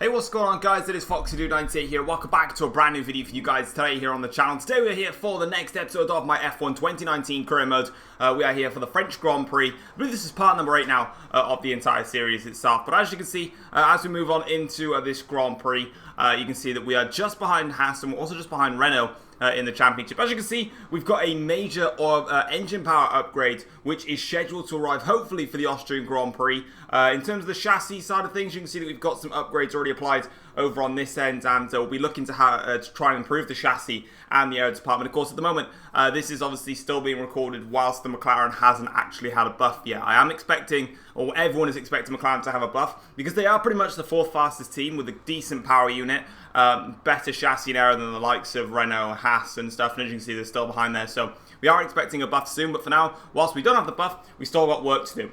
Hey, what's going on, guys? It is FoxyDude98 here. Welcome back to a brand new video for you guys today here on the channel. Today we're here for the next episode of my F1 2019 career mode. We are here for the French Grand Prix. I believe this is part number 8 now of the entire series itself. But as you can see, as we move on into this Grand Prix, you can see that we are just behind Haas and we're also just behind Renault in the championship. As you can see, we've got a major engine power upgrade which is scheduled to arrive hopefully for the Austrian Grand Prix. In terms of the chassis side of things, you can see that we've got some upgrades already applied over on this end, and we'll be looking to try and improve the chassis and the aero department. Of course, at the moment, this is obviously still being recorded whilst the McLaren hasn't actually had a buff yet. I am expecting, or everyone is expecting McLaren to have a buff, because they are pretty much the fourth fastest team with a decent power unit, better chassis and aero than the likes of Renault, Haas and stuff, and as you can see, they're still behind there, so we are expecting a buff soon, but for now, whilst we don't have the buff, we still got work to do.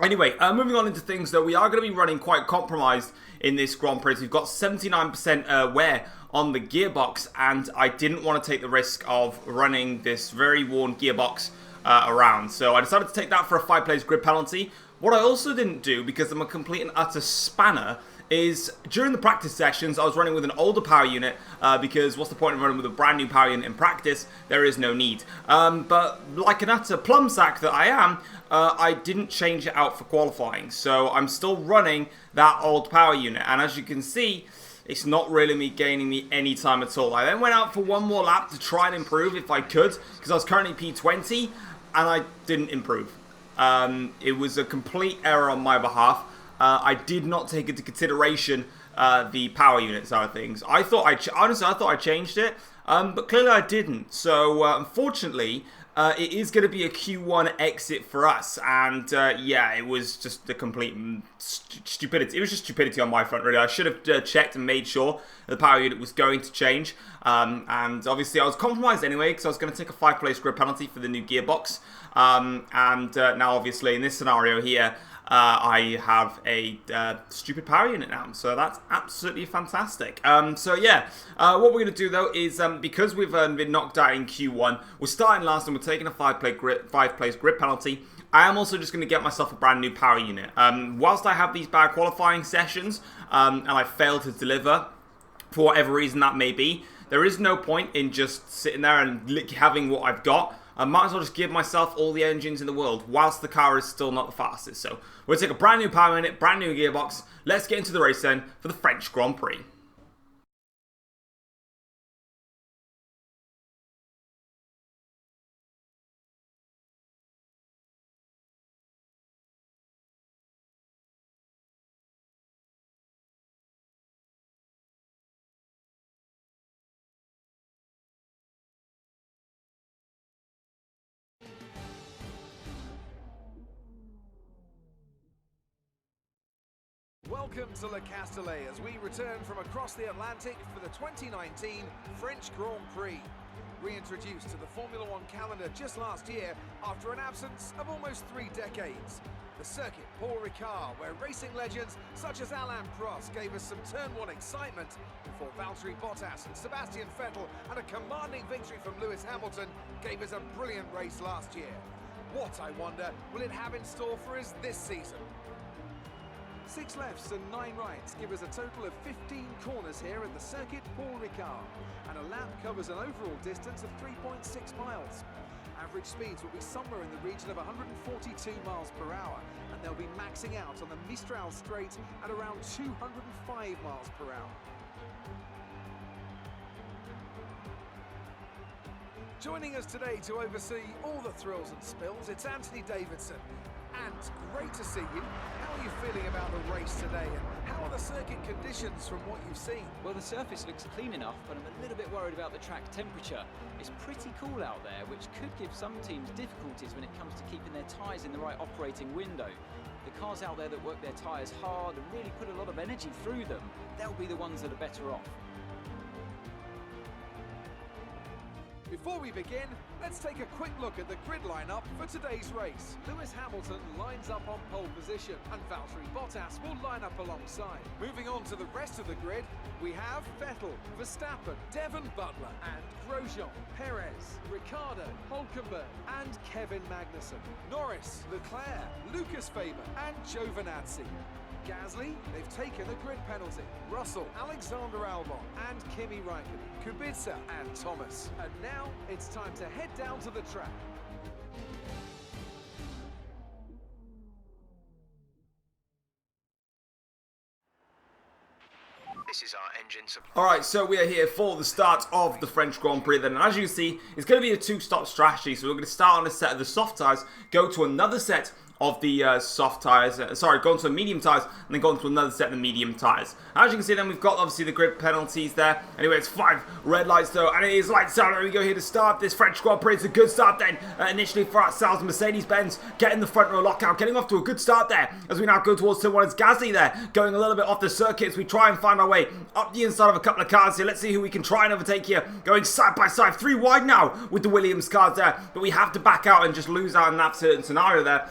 Anyway, moving on into things, though, we are going to be running quite compromised in this Grand Prix. We've got 79% wear on the gearbox, and I didn't want to take the risk of running this very worn gearbox around. So I decided to take that for a 5-place grid penalty. What I also didn't do, because I'm a complete and utter spanner, is during the practice sessions, I was running with an older power unit because what's the point of running with a brand new power unit in practice? There is no need. But like an utter plum sack that I am, I didn't change it out for qualifying. So I'm still running that old power unit. And as you can see, it's not really me gaining me any time at all. I then went out for one more lap to try and improve if I could, because I was currently P20 and I didn't improve. It was a complete error on my behalf. I did not take into consideration the power unit side of things. Honestly, I thought I changed it, but clearly I didn't. So, unfortunately, it is going to be a Q1 exit for us. And, yeah, it was just the complete stupidity. It was just stupidity on my front, really. I should have checked and made sure the power unit was going to change. And obviously, I was compromised anyway, because I was going to take a 5-place grid penalty for the new gearbox. Now, obviously, in this scenario here, I have a stupid power unit now, so that's absolutely fantastic. So yeah, what we're going to do though is, because we've been knocked out in Q1, we're starting last and we're taking a 5-place grid penalty. I am also just going to get myself a brand new power unit. Whilst I have these bad qualifying sessions, and I fail to deliver, for whatever reason that may be, there is no point in just sitting there and having what I've got. I might as well just give myself all the engines in the world whilst the car is still not the fastest. So we'll take a brand new power unit, brand new gearbox. Let's get into the race then for the French Grand Prix. Welcome to Le Castellet as we return from across the Atlantic for the 2019 French Grand Prix. Reintroduced to the Formula One calendar just last year after an absence of almost 3 decades. The circuit, Paul Ricard, where racing legends such as Alain Prost gave us some Turn 1 excitement before Valtteri Bottas and Sebastian Vettel and a commanding victory from Lewis Hamilton gave us a brilliant race last year. What, I wonder, will it have in store for us this season? 6 lefts and 9 rights give us a total of 15 corners here at the circuit Paul Ricard, and a lap covers an overall distance of 3.6 miles. Average speeds will be somewhere in the region of 142 miles per hour, and they'll be maxing out on the Mistral Straight at around 205 miles per hour. Joining us today to oversee all the thrills and spills, it's Anthony Davidson. And great to see you. How are you feeling about the race today, and how are the circuit conditions from what you've seen? Well, the surface looks clean enough, but I'm a little bit worried about the track temperature. It's pretty cool out there, which could give some teams difficulties when it comes to keeping their tyres in the right operating window. The cars out there that work their tyres hard and really put a lot of energy through them, they'll be the ones that are better off. Before we begin, let's take a quick look at the grid lineup for today's race. Lewis Hamilton lines up on pole position and Valtteri Bottas will line up alongside. Moving on to the rest of the grid, we have Vettel, Verstappen, Devon Butler and Grosjean, Perez, Ricciardo, Hulkenberg and Kevin Magnussen, Norris, Leclerc, Lucas Faber and Giovinazzi. Gasly, they've taken a grid penalty. Russell, Alexander Albon, and Kimi Räikkönen, Kubica and Thomas. And now it's time to head down to the track. This is our engine support. Alright, so we are here for the start of the French Grand Prix. Then, as you can see, it's going to be a two-stop strategy. So we're going to start on a set of the soft tyres, go to another set of the soft tyres, go into the medium tyres, and then go into another set of the medium tyres. As you can see, then we've got obviously the grid penalties there. Anyway, it's 5 red lights though, and it is lights out. There we go here to start this French Grand Prix. It's a good start then, initially for ourselves. Mercedes-Benz getting the front row lockout, getting off to a good start there, as we now go towards turn 1. It's Gasly there, going a little bit off the circuit as we try and find our way up the inside of a couple of cars here. Let's see who we can try and overtake here, going side by side, 3 wide now with the Williams cars there, but we have to back out and just lose out in that certain scenario there.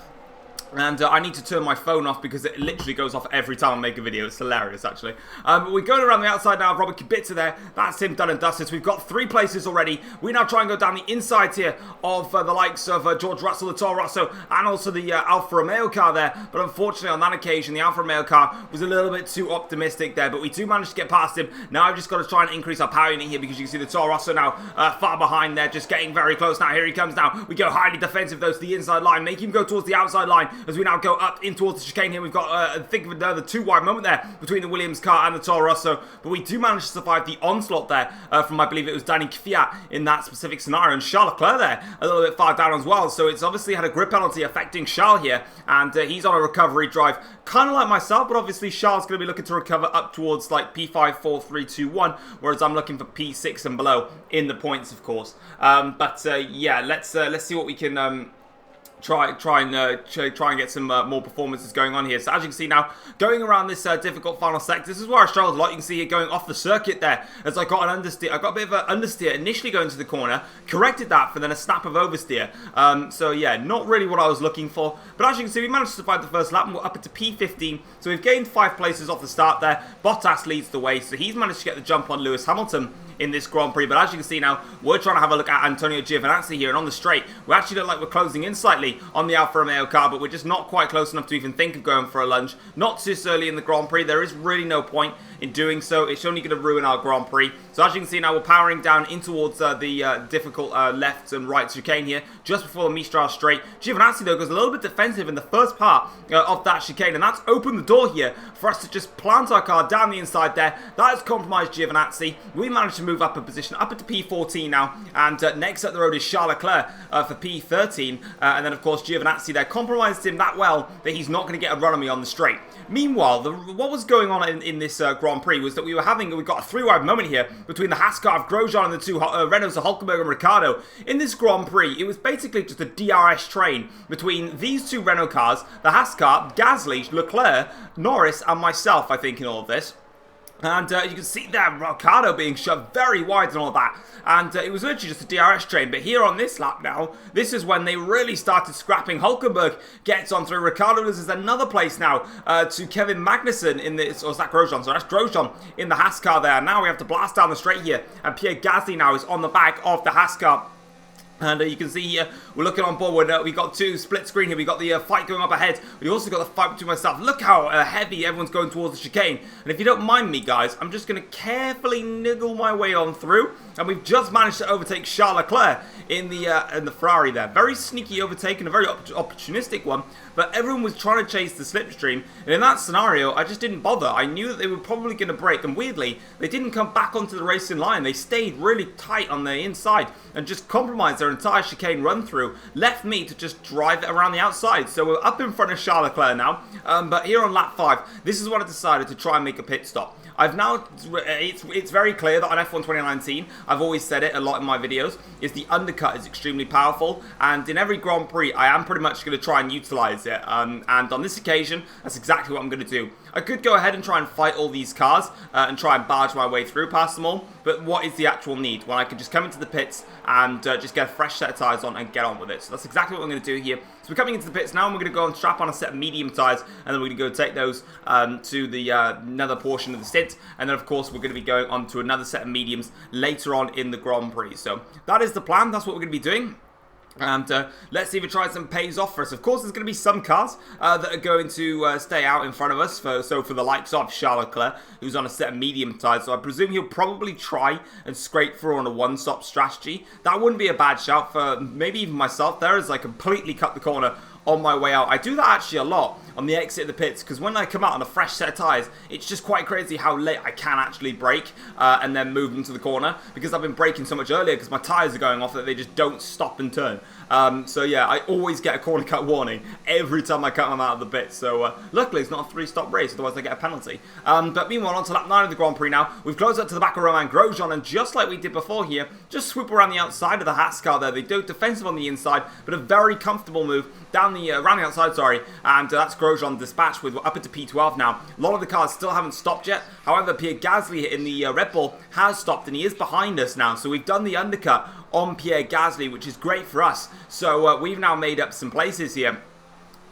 And I need to turn my phone off because it literally goes off every time I make a video. It's hilarious, actually. But we're going around the outside now. Robert Kubica there. That's him done and dusted. So we've got 3 places already. We now try and go down the inside here of the likes of George Russell, the Toro Rosso, and also the Alfa Romeo car there. But unfortunately, on that occasion, the Alfa Romeo car was a little bit too optimistic there. But we do manage to get past him. Now I've just got to try and increase our power unit here because you can see the Toro Rosso now far behind there, just getting very close. Now here he comes now. We go highly defensive, though, to the inside line. Make him go towards the outside line as we now go up in towards the chicane here. We've got, think of another 2 wide moment there between the Williams car and the Toro Rosso, but we do manage to survive the onslaught there from, I believe it was Danny Kvyat in that specific scenario, and Charles Leclerc there a little bit far down as well. So it's obviously had a grid penalty affecting Charles here, and he's on a recovery drive, kind of like myself, but obviously Charles going to be looking to recover up towards like P5, 4, 3, 2, 1, whereas I'm looking for P6 and below in the points, of course. Yeah, let's see what we can try and get some more performances going on here. So as you can see now, going around this difficult final sector, this is where I struggled a lot. You can see here going off the circuit there, as I got an understeer. I got a bit of an understeer initially going to the corner, corrected that for then a snap of oversteer. So yeah, not really what I was looking for. But as you can see, we managed to survive the first lap and we're up into P15. So we've gained 5 places off the start there. Bottas leads the way, so he's managed to get the jump on Lewis Hamilton in this Grand Prix. But as you can see now, we're trying to have a look at Antonio Giovinazzi here, and on the straight, we actually look like we're closing in slightly on the Alfa Romeo car, but we're just not quite close enough to even think of going for a lunge. Not this early in the Grand Prix. There is really no point in doing so. It's only going to ruin our Grand Prix. So as you can see now, we're powering down in towards the difficult left and right chicane here, just before the Mistral straight. Giovinazzi, though, goes a little bit defensive in the first part of that chicane, and that's opened the door here for us to just plant our car down the inside there. That has compromised Giovinazzi. We managed to move up a position, up into P14 now, and next up the road is Charles Leclerc for P13, and then of course Giovinazzi there compromised him that well that he's not going to get a run on me on the straight. Meanwhile, what was going on in this Grand Prix was that we got a 3-wide moment here between the Haas car of Grosjean and the 2 Renaults of Hülkenberg and Ricciardo. In this Grand Prix, it was basically just a DRS train between these 2 Renault cars, the Haas car, Gasly, Leclerc, Norris, and myself, I think, in all of this. And you can see there, Ricciardo being shoved very wide and all that. And it was literally just a DRS train. But here on this lap now, this is when they really started scrapping. Hulkenberg gets on through. Ricciardo loses another place now to Kevin Magnussen in this, or is that Grosjean? So that's Grosjean in the Haas car there. Now we have to blast down the straight here. And Pierre Gasly now is on the back of the Haas car. And you can see here, we're looking on board. We got 2 split screen here. We got the fight going up ahead. We also got the fight between myself. Look how heavy everyone's going towards the chicane. And if you don't mind me, guys, I'm just going to carefully niggle my way on through. And we've just managed to overtake Charles Leclerc in the Ferrari there. Very sneaky overtake and a very opportunistic one. But everyone was trying to chase the slipstream. And in that scenario, I just didn't bother. I knew that they were probably going to break. And weirdly, they didn't come back onto the racing line. They stayed really tight on the inside and just compromised their entire chicane run through. Left me to just drive it around the outside. So we're up in front of Charles Leclerc now. But here on lap 5, this is what I decided to try and make a pit stop. I've now, it's very clear that on F1 2019, I've always said it a lot in my videos, is the undercut is extremely powerful, and in every Grand Prix, I am pretty much going to try and utilize it, and on this occasion, that's exactly what I'm going to do. I could go ahead and try and fight all these cars, and try and barge my way through past them all, but what is the actual need? When I can just come into the pits and just get a fresh set of tyres on and get on with it. So that's exactly what I'm going to do here. So we're coming into the pits now, and we're going to go and strap on a set of medium tyres, and then we're going to go take those to the another portion of the stint, and then of course we're going to be going on to another set of mediums later on in the Grand Prix. So that is the plan. That's what we're going to be doing. And let's see if it tries and pays off for us. Of course, there's going to be some cars that are going to stay out in front of us. So for the likes of Charles Leclerc, who's on a set of medium tyres. So I presume he'll probably try and scrape through on a one-stop strategy. That wouldn't be a bad shout for maybe even myself there, as I completely cut the corner on my way out. I do that actually a lot on the exit of the pits, because when I come out on a fresh set of tyres, it's just quite crazy how late I can actually brake and then move into the corner, because I've been braking so much earlier because my tyres are going off that they just don't stop and turn. So yeah, I always get a corner cut warning every time I cut them out of the pits. So luckily it's not a 3-stop race, otherwise I get a penalty. But meanwhile, on to lap 9 of the Grand Prix now. We've closed up to the back of Romain Grosjean, and just like we did before here, just swoop around the outside of the Haas car there. They do defensive on the inside, but a very comfortable move down the around the outside, sorry, and that's Grosjean dispatched with up into P12 now. A lot of the cars still haven't stopped yet. However, Pierre Gasly in the Red Bull has stopped, and he is behind us now. So we've done the undercut on Pierre Gasly, which is great for us. So we've now made up some places here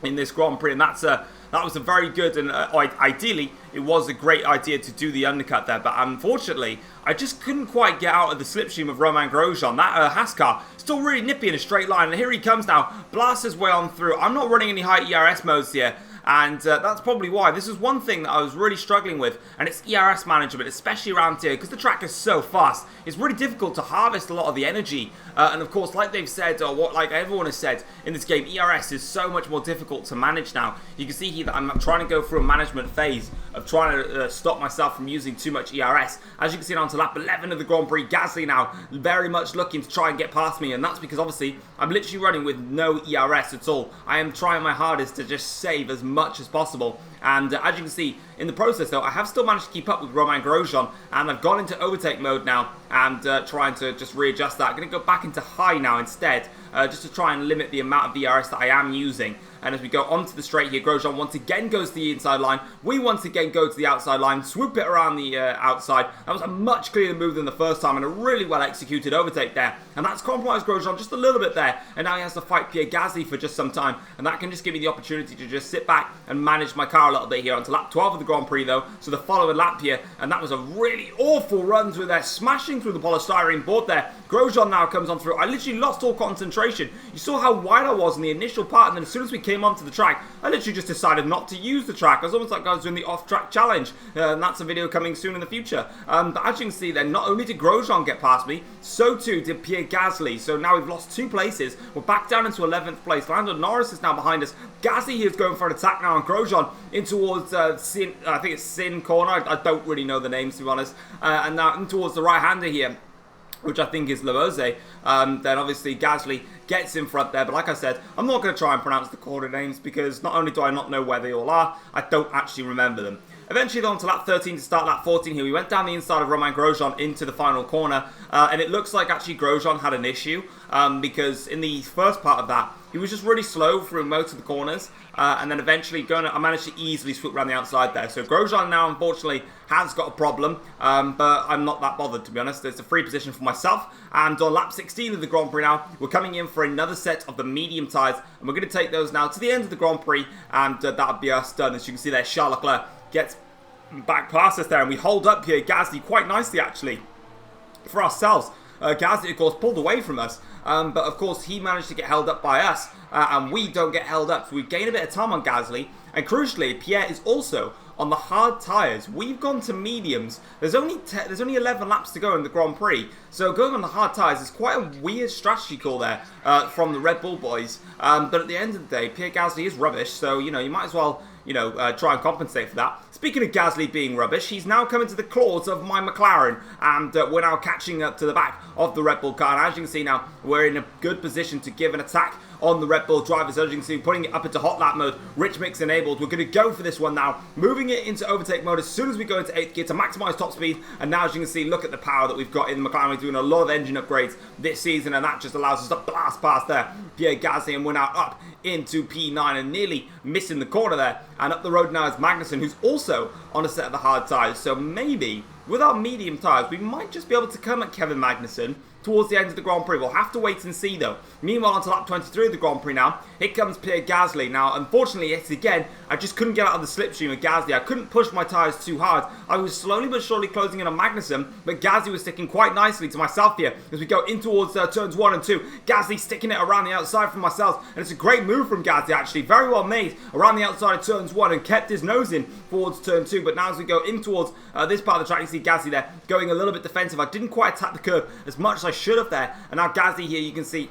in this Grand Prix, and that was a very good, and ideally it was a great idea to do the undercut there, but unfortunately I just couldn't quite get out of the slipstream of Romain Grosjean. That Haas car still really nippy in a straight line, and here he comes now, blasts his way on through. I'm not running any high ERS modes here, and that's probably why. This is one thing that I was really struggling with, and it's ERS management, especially around here, because the track is so fast. It's really difficult to harvest a lot of the energy, and of course, like they've said, or like everyone has said in this game, ERS is so much more difficult to manage now. You can see here that I'm trying to go through a management phase of trying to stop myself from using too much ERS. As you can see on to lap 11 of the Grand Prix, Gasly now very much looking to try and get past me, and that's because obviously I'm literally running with no ERS at all. I am trying my hardest to just save as much as possible, and as you can see in the process though, I have still managed to keep up with Romain Grosjean, and I've gone into overtake mode now and trying to just readjust that. I'm going to go back into high now instead, just to try and limit the amount of ERS that I am using. And as we go onto the straight here, Grosjean once again goes to the inside line. We once again go to the outside line, swoop it around the outside. That was a much cleaner move than the first time, and a really well executed overtake there. And that's compromised Grosjean just a little bit there. And now he has to fight Pierre Gasly for just some time. And that can just give me the opportunity to just sit back and manage my car a little bit here onto lap 12 of the Grand Prix though. So the following lap here, and that was a really awful run through there, smashing through the polystyrene board there. Grosjean now comes on through. I literally lost all concentration. You saw how wide I was in the initial part, and then as soon as we came onto the track, I literally just decided not to use the track. It was almost like I was doing the off-track challenge, and that's a video coming soon in the future. But as you can see then, not only did Grosjean get past me, so too did Pierre Gasly. So now we've lost 2 places. We're back down into 11th place. Lando Norris is now behind us. Gasly here is going for an attack now on Grosjean in towards Sin, I think it's Sin corner. I don't really know the names, to be honest. And now in towards the right-hander here, which I think is Lavose. Then obviously Gasly gets in front there, but like I said, I'm not going to try and pronounce the corner names, because not only do I not know where they all are, I don't actually remember them. Eventually on to lap 13 to start lap 14 here. We went down the inside of Romain Grosjean into the final corner, and it looks like actually Grosjean had an issue, because in the first part of that, he was just really slow through most of the corners, and then eventually I managed to easily swoop around the outside there. So Grosjean now, unfortunately, has got a problem, but I'm not that bothered, to be honest. It's a free position for myself, and on lap 16 of the Grand Prix now, we're coming in for another set of the medium tyres, and we're going to take those now to the end of the Grand Prix, and that'll be us done. As you can see there, Charles Leclerc gets back past us there, and we hold up here Gasly quite nicely actually for ourselves. Gasly of course pulled away from us, but of course he managed to get held up by us, and we don't get held up, so we gain a bit of time on Gasly. And crucially, Pierre is also on the hard tyres. We've gone to mediums. There's only 11 laps to go in the Grand Prix, so going on the hard tyres is quite a weird strategy call there from the Red Bull boys. But at the end of the day, Pierre Gasly is rubbish, so you might as well try and compensate for that. Speaking of Gasly being rubbish, he's now coming to the claws of my McLaren, and we're now catching up to the back of the Red Bull car. And as you can see now, we're in a good position to give an attack on the Red Bull drivers. As you can see, putting it up into hot lap mode, rich mix enabled. We're going to go for this one now, moving it into overtake mode as soon as we go into 8th gear to maximise top speed. And now as you can see, look at the power that we've got in the McLaren. We're doing a lot of engine upgrades this season, and that just allows us to blast past there Pierre Gasly, and we're now up into P9 and nearly missing the corner there. And up the road now is Magnussen, who's also on a set of the hard tyres. So maybe with our medium tyres, we might just be able to come at Kevin Magnussen towards the end of the Grand Prix. We'll have to wait and see though. Meanwhile, onto lap 23 of the Grand Prix now. Here comes Pierre Gasly. Now, unfortunately, yet again, I just couldn't get out of the slipstream of Gasly. I couldn't push my tyres too hard. I was slowly but surely closing in on Magnussen, but Gasly was sticking quite nicely to myself here as we go in towards turns 1 and 2. Gasly sticking it around the outside from myself, and it's a great move from Gasly actually. Very well made around the outside of turns 1 and kept his nose in towards turn 2. But now as we go in towards this part of the track, you see Gasly there going a little bit defensive. I didn't quite attack the curb as much as I should have there, and now Gasly here, you can see,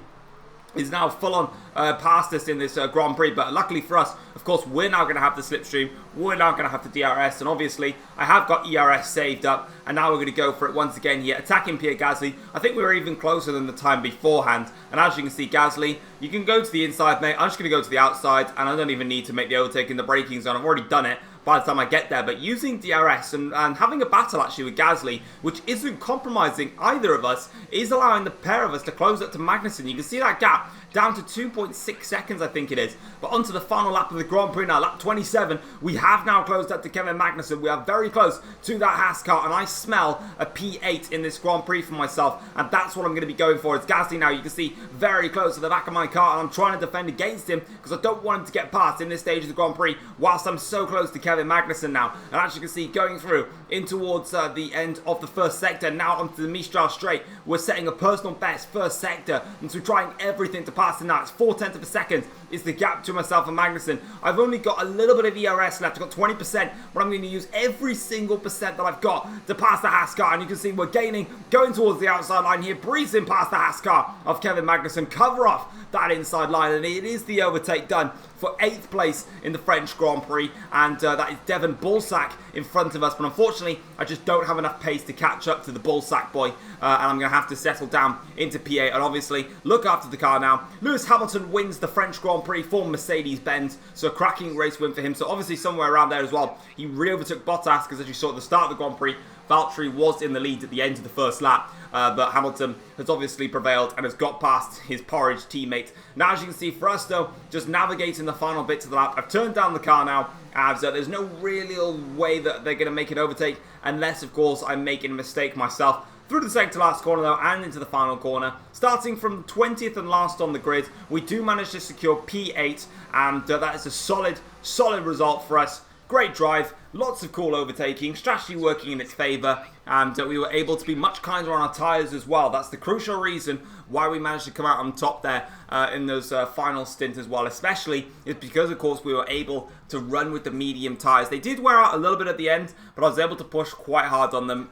is now full on past us in this Grand Prix. But luckily for us, of course, we're now going to have the slipstream, we're now going to have the DRS, and obviously I have got ERS saved up, and now we're going to go for it once again here, attacking Pierre Gasly. I think we were even closer than the time beforehand, and as you can see, Gasly, you can go to the inside, mate. I'm just going to go to the outside, and I don't even need to make the overtake in the braking zone. I've already done it by the time I get there. But using DRS and having a battle actually with Gasly, which isn't compromising either of us, is allowing the pair of us to close up to Magnussen. You can see that gap down to 2.6 seconds, I think it is. But onto the final lap of the Grand Prix now, lap 27. We have now closed up to Kevin Magnussen. We are very close to that Haas car, and I smell a P8 in this Grand Prix for myself, and that's what I'm going to be going for. It's Gasly now, you can see, very close to the back of my car, and I'm trying to defend against him because I don't want him to get past in this stage of the Grand Prix whilst I'm so close to Kevin Magnussen now. And as you can see, going through in towards the end of the first sector, now onto the Mistral Straight, we're setting a personal best first sector, and so trying everything to pass in that. It's 0.4 of a second is the gap to myself and Magnussen. I've only got a little bit of ERS left. I've got 20%, but I'm going to use every single percent that I've got to pass the Haas car, and you can see we're gaining, going towards the outside line here, breezing past the Haas car of Kevin Magnussen, cover off that inside line, and it is the overtake done for 8th place in the French Grand Prix, and that is Devon Bullsack in front of us. But unfortunately, I just don't have enough pace to catch up to the Bullsack boy, and I'm going to have to settle down into P8 and obviously look after the car now. Lewis Hamilton wins the French Grand Prix for Mercedes-Benz, so a cracking race win for him. So obviously somewhere around there as well, he re-overtook Bottas, because as you saw at the start of the Grand Prix, Valtteri was in the lead at the end of the first lap, but Hamilton has obviously prevailed and has got past his porridge teammate. Now, as you can see, for us though, just navigating the final bits of the lap, I've turned down the car now, as there's no real way that they're going to make an overtake, unless of course I'm making a mistake myself. Through the second to last corner though, and into the final corner, starting from 20th and last on the grid, we do manage to secure P8, and that is a solid result for us. Great drive, lots of cool overtaking, strategy working in its favour, and we were able to be much kinder on our tyres as well. That's the crucial reason why we managed to come out on top there in those final stints as well, especially is because of course we were able to run with the medium tyres. They did wear out a little bit at the end, but I was able to push quite hard on them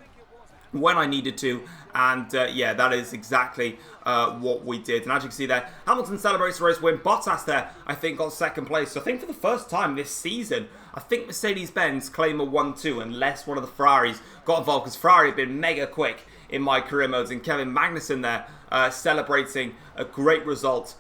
when I needed to, and yeah, that is exactly what we did. And as you can see there, Hamilton celebrates the race win. Bottas there, I think, got second place. So I think for the first time this season, I think Mercedes-Benz claim a 1-2 unless one of the Ferraris got involved, because Ferrari have been mega quick in my career modes, and Kevin Magnussen there celebrating a great result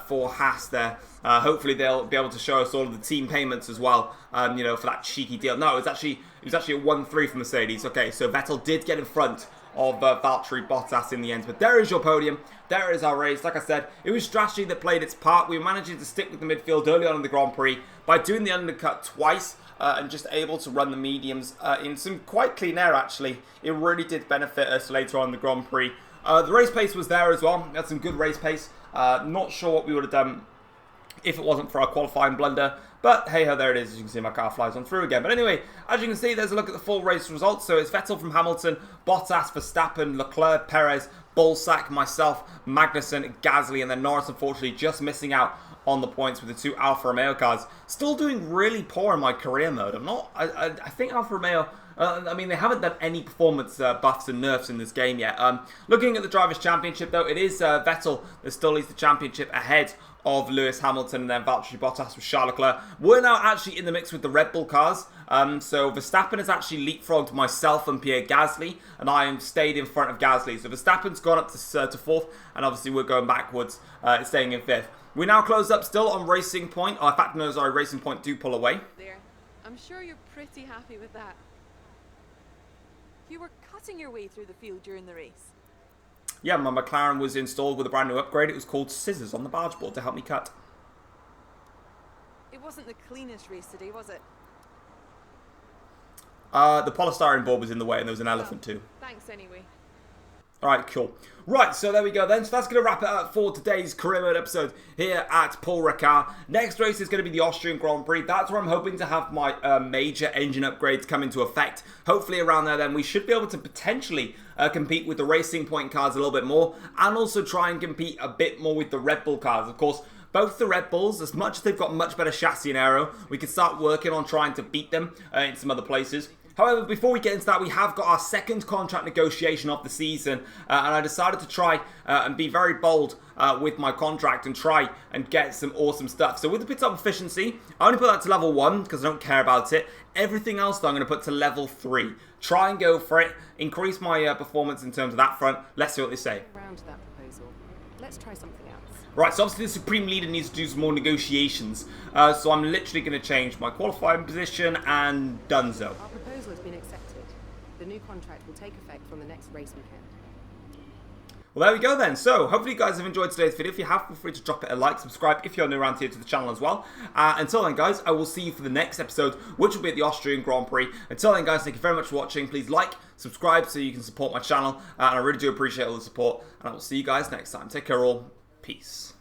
for Haas there. Hopefully they'll be able to show us all of the team payments as well, you know, for that cheeky deal. No, it was actually a 1-3 for Mercedes. Okay, so Vettel did get in front of Valtteri Bottas in the end. But there is your podium. There is our race. Like I said, it was strategy that played its part. We were managing to stick with the midfield early on in the Grand Prix by doing the undercut twice and just able to run the mediums in some quite clean air, actually. It really did benefit us later on in the Grand Prix. The race pace was there as well. We had some good race pace. Not sure what we would have done if it wasn't for our qualifying blunder. But hey ho, there it is. As you can see, my car flies on through again. But anyway, as you can see, there's a look at the full race results. So it's Vettel from Hamilton, Bottas, Verstappen, Leclerc, Perez, Bullsack, myself, Magnussen, Gasly, and then Norris, unfortunately, just missing out on the points with the two Alfa Romeo cars. Still doing really poor in my career mode. I think Alfa Romeo, I mean, they haven't done any performance buffs and nerfs in this game yet. Looking at the Drivers' Championship, though, it is Vettel that still leads the championship ahead of Lewis Hamilton and then Valtteri Bottas with Charles Leclerc. We're now actually in the mix with the Red Bull cars. So Verstappen has actually leapfrogged myself and Pierre Gasly, and I am stayed in front of Gasly. So Verstappen's gone up to 4th, and obviously we're going backwards, staying in 5th. We now close up still on Racing Point. Oh, in fact, no, sorry, Racing Point do pull away. There. I'm sure you're pretty happy with that. You were cutting your way through the field during the race. Yeah, my McLaren was installed with a brand new upgrade. It was called Scissors on the barge board to help me cut. It wasn't the cleanest race today, was it? The polystyrene board was in the way, and there was an elephant too. Thanks anyway. Alright, cool. Right, so there we go then. So that's going to wrap it up for today's career mode episode here at Paul Ricard. Next race is going to be the Austrian Grand Prix. That's where I'm hoping to have my major engine upgrades come into effect. Hopefully around there then we should be able to potentially compete with the Racing Point cars a little bit more, and also try and compete a bit more with the Red Bull cars. Of course, both the Red Bulls, as much as they've got much better chassis and aero, we can start working on trying to beat them in some other places. However, before we get into that, we have got our second contract negotiation of the season, and I decided to try and be very bold with my contract and try and get some awesome stuff. So with the pit stop efficiency, I only put that to level 1 because I don't care about it. Everything else though, I'm going to put to level 3. Try and go for it, increase my performance in terms of that front. Let's see what they say. Around that proposal. Let's try something else. Right, so obviously the Supreme Leader needs to do some more negotiations. So I'm literally going to change my qualifying position and donezo. Our proposal has been accepted. The new contract will take effect from the next race weekend. Well, there we go then. So, hopefully you guys have enjoyed today's video. If you have, feel free to drop it a like, subscribe if you're new around here to the channel as well. Until then, guys, I will see you for the next episode, which will be at the Austrian Grand Prix. Until then, guys, thank you very much for watching. Please like, subscribe so you can support my channel. And I really do appreciate all the support. And I will see you guys next time. Take care all. Peace.